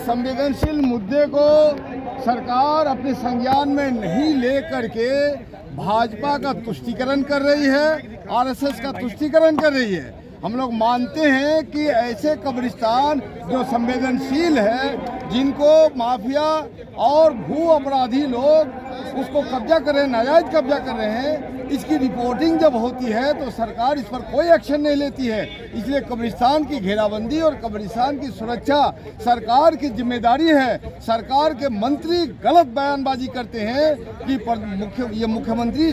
संवेदनशील मुद्दे को सरकार अपने संज्ञान में नहीं ले करके भाजपा का तुष्टीकरण कर रही है, आरएसएस का तुष्टीकरण कर रही है। हम लोग मानते हैं कि ऐसे कब्रिस्तान जो संवेदनशील है, जिनको माफिया और भू अपराधी लोग उसको कब्जा कर रहे हैं, नाजायज कब्जा कर रहे हैं, इसकी रिपोर्टिंग जब होती है तो सरकार इस पर कोई एक्शन नहीं लेती है। इसलिए कब्रिस्तान की घेराबंदी और कब्रिस्तान की सुरक्षा सरकार की जिम्मेदारी है। सरकार के मंत्री गलत बयानबाजी करते हैं कि मुख्यमंत्री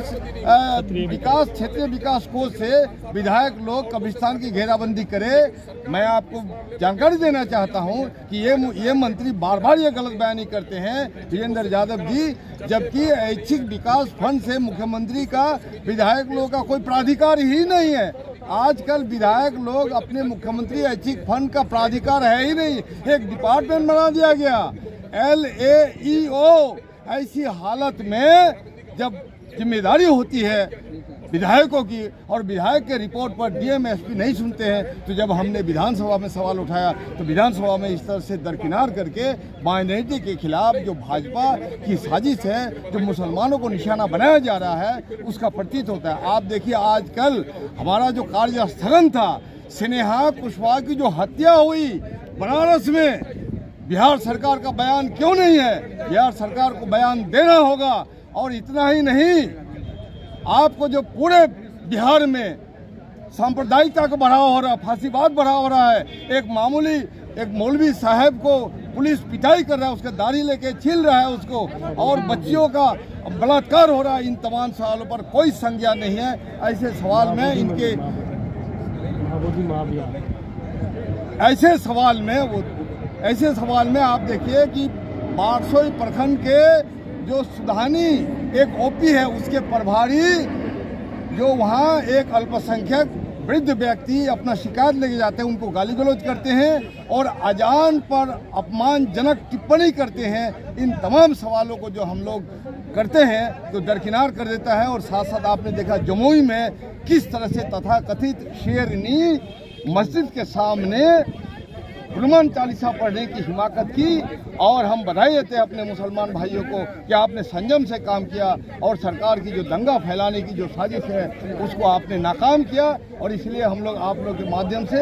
विकास क्षेत्रीय विकास कोष से विधायक लोग कब्रिस्तान की घेराबंदी करे। मैं आपको जानकारी देना चाहता हूं कि ये मंत्री बार बार ये गलत बयानी करते हैं, वीरेंद्र यादव जी, जबकि ऐच्छिक विकास फंड से मुख्यमंत्री का विधायक लोगों का कोई प्राधिकार ही नहीं है। आजकल विधायक लोग अपने मुख्यमंत्री ऐच्छिक फंड का प्राधिकार है ही नहीं, एक डिपार्टमेंट बना दिया गया LAEO। ऐसी हालत में जब जिम्मेदारी होती है विधायकों की और विधायक के रिपोर्ट पर डीएम एसपी नहीं सुनते हैं, तो जब हमने विधानसभा में सवाल उठाया तो विधानसभा में इस तरह से दरकिनार करके माइनॉरिटी के खिलाफ जो भाजपा की साजिश है, जो मुसलमानों को निशाना बनाया जा रहा है, उसका प्रतीत होता है। आप देखिए आजकल हमारा जो कार्य स्थगन था, स्नेहा कुशवाहा की जो हत्या हुई बनारस में, बिहार सरकार का बयान क्यों नहीं है? बिहार सरकार को बयान देना होगा। और इतना ही नहीं, आपको जो पूरे बिहार में सांप्रदायिकता को बढ़ावा हो रहा है, फांसीवाद बढ़ावा हो रहा है, एक मौलवी साहब को पुलिस पिटाई कर रहा है, उसके दाढ़ी लेके छील रहा है उसको, और बच्चियों का बलात्कार हो रहा है, इन तमाम सवालों पर कोई संज्ञान नहीं है। ऐसे सवाल में आप देखिए कि बारसोई प्रखंड के जो सुधानी एक ओपी है, उसके प्रभारी जो वहाँ एक अल्पसंख्यक वृद्ध व्यक्ति अपना शिकायत लेके जाते हैं, उनको गाली गलौज करते हैं और अजान पर अपमानजनक टिप्पणी करते हैं। इन तमाम सवालों को जो हम लोग करते हैं तो दरकिनार कर देता है। और साथ साथ आपने देखा जमुई में किस तरह से तथाकथित शेरनी मस्जिद के सामने हनुमान चालीसा पढ़ने की हिमाकत की, और हम बधाई देते हैं अपने मुसलमान भाइयों को कि आपने संयम से काम किया और सरकार की जो दंगा फैलाने की जो साजिश है उसको आपने नाकाम किया। और इसलिए हम लोग आप लोग के माध्यम से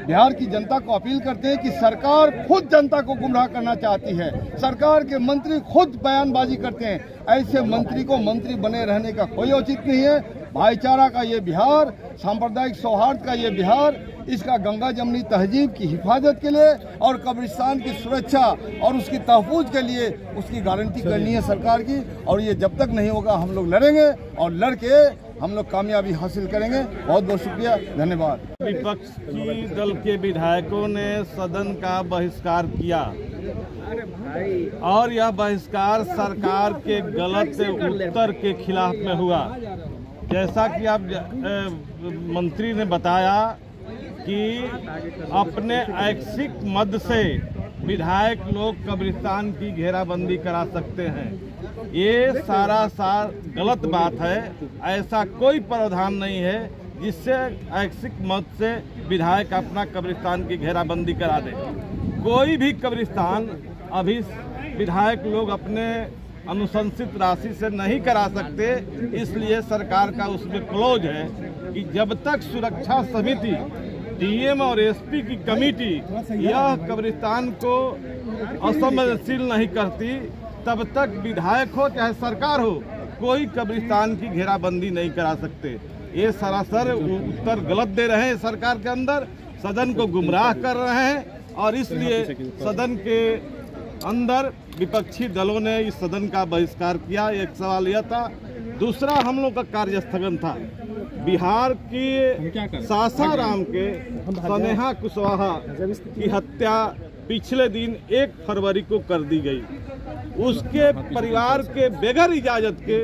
बिहार की जनता को अपील करते हैं कि सरकार खुद जनता को गुमराह करना चाहती है, सरकार के मंत्री खुद बयानबाजी करते हैं। ऐसे मंत्री को मंत्री बने रहने का कोई औचित्य नहीं है। भाईचारा का ये बिहार, सांप्रदायिक सौहार्द का ये बिहार, इसका गंगा जमनी तहजीब की हिफाजत के लिए और कब्रिस्तान की सुरक्षा और उसकी तहफ़्फ़ुज़ के लिए उसकी गारंटी करनी है सरकार की। और ये जब तक नहीं होगा हम लोग लड़ेंगे और लड़के हम लोग कामयाबी हासिल करेंगे। बहुत बहुत शुक्रिया, धन्यवाद। विपक्षी दल के विधायकों ने सदन का बहिष्कार किया और यह बहिष्कार सरकार के गलत उत्तर के खिलाफ में हुआ। जैसा कि आप मंत्री ने बताया कि अपने ऐच्छिक मद से विधायक लोग कब्रिस्तान की घेराबंदी करा सकते हैं, ये सारा गलत बात है। ऐसा कोई प्रावधान नहीं है जिससे ऐच्छिक मद से विधायक अपना कब्रिस्तान की घेराबंदी करा दे। कोई भी कब्रिस्तान अभी विधायक लोग अपने अनुशंसित राशि से नहीं करा सकते, इसलिए सरकार का उसमें क्लोज है कि जब तक सुरक्षा समिति, डीएम और एसपी की कमेटी यह कब्रिस्तान को असंवेदनशील नहीं करती, तब तक विधायक हो चाहे सरकार हो, कोई कब्रिस्तान की घेराबंदी नहीं करा सकते। ये सरासर उत्तर गलत दे रहे हैं सरकार के अंदर, सदन को गुमराह कर रहे हैं और इसलिए सदन के अंदर विपक्षी दलों ने इस सदन का बहिष्कार किया। एक सवाल यह था। दूसरा, हम लोग का कार्य स्थगन था। बिहार की सासाराम के स्नेहा कुशवाहा की हत्या पिछले दिन 1 फरवरी को कर दी गई। उसके परिवार के बगैर इजाजत के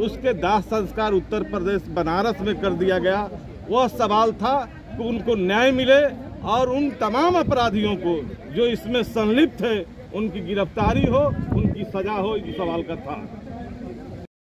उसके दाह संस्कार उत्तर प्रदेश बनारस में कर दिया गया। वह सवाल था कि उनको न्याय मिले और उन तमाम अपराधियों को जो इसमें संलिप्त है उनकी गिरफ्तारी हो, उनकी सजा हो, इस सवाल का था।